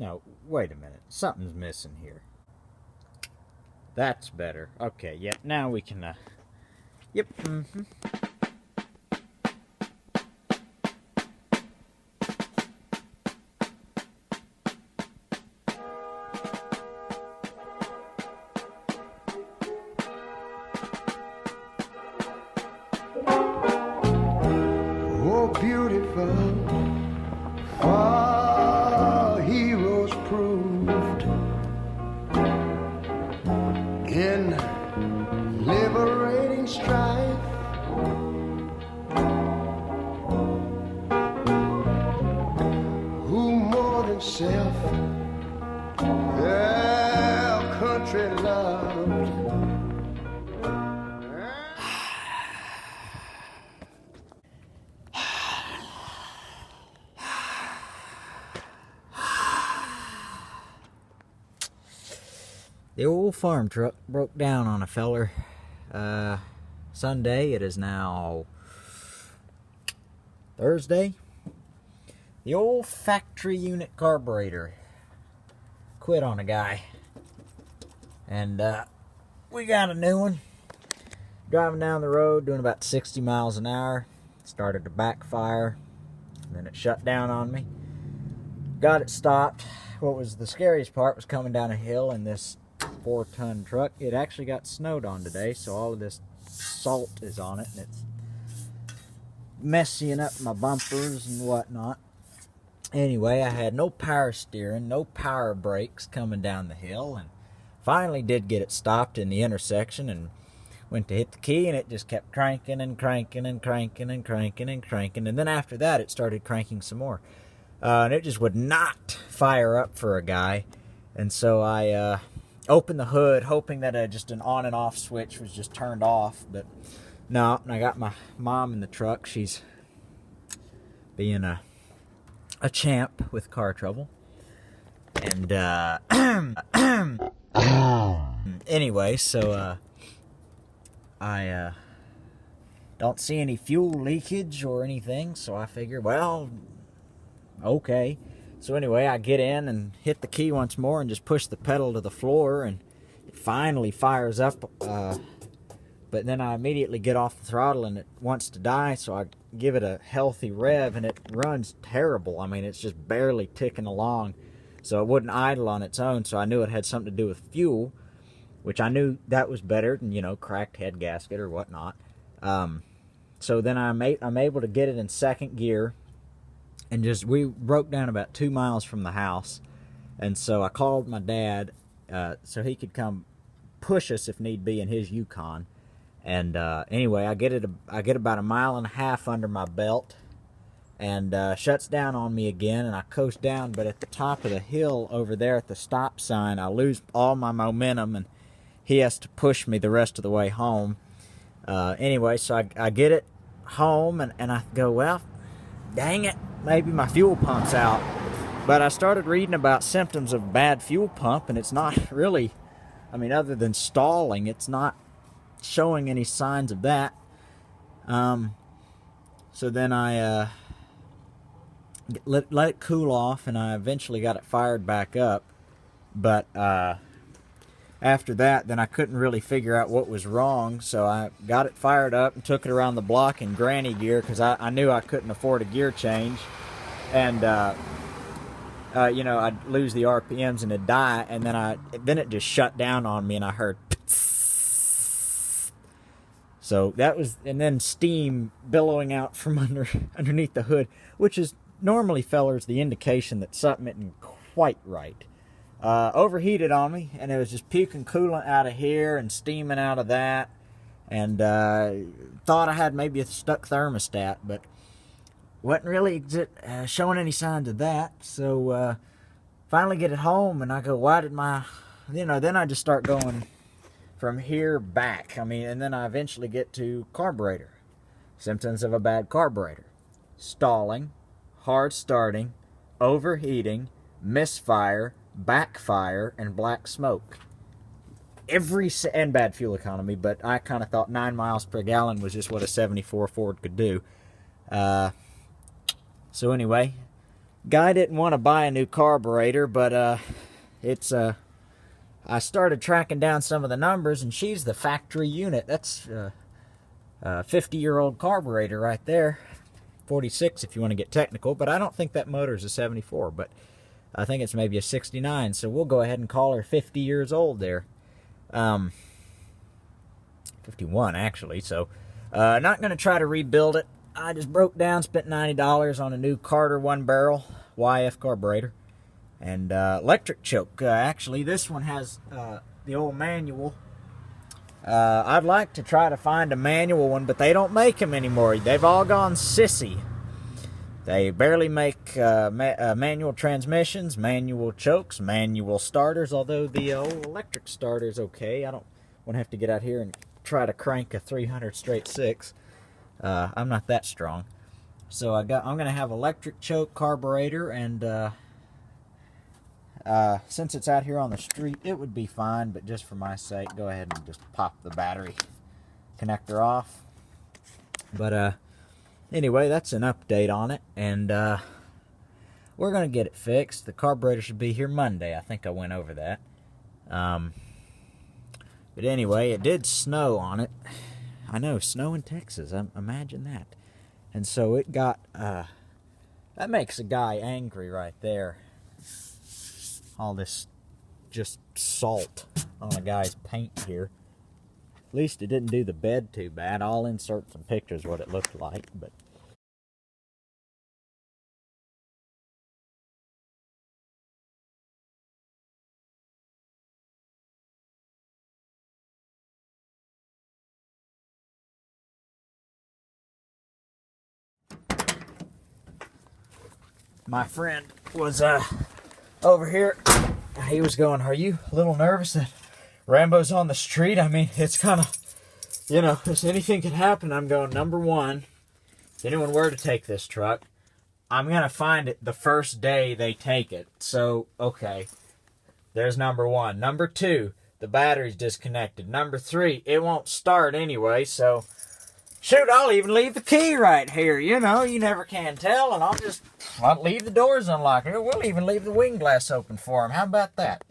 No, wait a minute. Something's missing here. That's better. Okay, yeah, now we can, yep, Oh, beautiful, our heroes proved in liberating strife. Who more than self their country loved. The old farm truck broke down on a feller Sunday. It is now Thursday. The old factory unit carburetor quit on a guy. And we got a new one. Driving down the road, doing about 60 miles an hour. Started to backfire. And then it shut down on me. Got it stopped. What was the scariest part was coming down a hill in this 4-ton truck. It actually got snowed on today, so all of this salt is on it, and it's messing up my bumpers and whatnot. Anyway, I had no power steering, no power brakes coming down the hill, and finally did get it stopped in the intersection, and went to hit the key, and it just kept cranking and cranking and cranking and cranking and cranking, and then after that it started cranking some more. And it just would not fire up for a guy. And so I opened the hood, hoping that just an on and off switch was just turned off. But no, and I got my mom in the truck. She's being a champ with car trouble. And anyway, so I don't see any fuel leakage or anything. So I figured, well, okay. So anyway, I get in and hit the key once more and just push the pedal to the floor, and it finally fires up. But then I immediately get off the throttle and it wants to die, so I give it a healthy rev and it runs terrible. I mean, it's just barely ticking along. So it wouldn't idle on its own, so I knew it had something to do with fuel, which I knew that was better than, cracked head gasket or whatnot. So then I'm able to get it in second gear. And we broke down about 2 miles from the house. And so I called my dad so he could come push us if need be in his Yukon. And anyway, I get about 1.5 miles under my belt, and shuts down on me again, and I coast down. But at the top of the hill over there at the stop sign, I lose all my momentum, and he has to push me the rest of the way home. Anyway, so I get it home, and I go, well, dang it, maybe my fuel pump's out. But I started reading about symptoms of bad fuel pump, and it's not really, other than stalling, it's not showing any signs of that. So then I let it cool off, and I eventually got it fired back up. But after that, then I couldn't really figure out what was wrong, so I got it fired up and took it around the block in granny gear, because I knew I couldn't afford a gear change. And I'd lose the RPMs and it'd die, and then it just shut down on me, and I heard so that was, and then steam billowing out from underneath the hood, which is normally, fellers, the indication that something isn't quite right. Overheated on me, and it was just puking coolant out of here and steaming out of that, and thought I had maybe a stuck thermostat, but wasn't really showing any signs of that. So finally get it home, and I go, why did then I just start going from here back. And then I eventually get to carburetor. Symptoms of a bad carburetor: stalling, hard starting, overheating, misfire, backfire, and black smoke. And bad fuel economy, but I kind of thought 9 miles per gallon was just what a 74 Ford could do. So anyway, Guy didn't want to buy a new carburetor, but it's I started tracking down some of the numbers, and she's the factory unit. That's a 50-year-old carburetor right there. 46 if you want to get technical, but I don't think that motor is a 74, but I think it's maybe a 69, so we'll go ahead and call her 50 years old there. 51 actually, so not going to try to rebuild it. I just broke down, spent $90 on a new Carter 1-barrel YF carburetor and electric choke. Actually, this one has the old manual. I'd like to try to find a manual one, but they don't make them anymore. They've all gone sissy. They barely make manual transmissions, manual chokes, manual starters, although the old electric starter's okay. I don't want to have to get out here and try to crank a 300 straight 6. I'm not that strong. So I'm going to have electric choke carburetor, and since it's out here on the street, it would be fine, but just for my sake, go ahead and just pop the battery connector off. But anyway, that's an update on it, and we're going to get it fixed. The carburetor should be here Monday. I think I went over that. But anyway, it did snow on it. I know, snow in Texas, imagine that. And so it got, that makes a guy angry right there. All this just salt on a guy's paint here. At least it didn't do the bed too bad. I'll insert some pictures what it looked like, but my friend was over here. He was going, "Are you a little nervous that Rambo's on the street? I mean, it's kind of, if anything could happen." I'm going, number one, if anyone were to take this truck, I'm going to find it the first day they take it. So, okay, there's number one. Number two, the battery's disconnected. Number three, it won't start anyway, so shoot, I'll even leave the key right here. You never can tell, and I'll leave the doors unlocked. We'll even leave the wing glass open for him. How about that?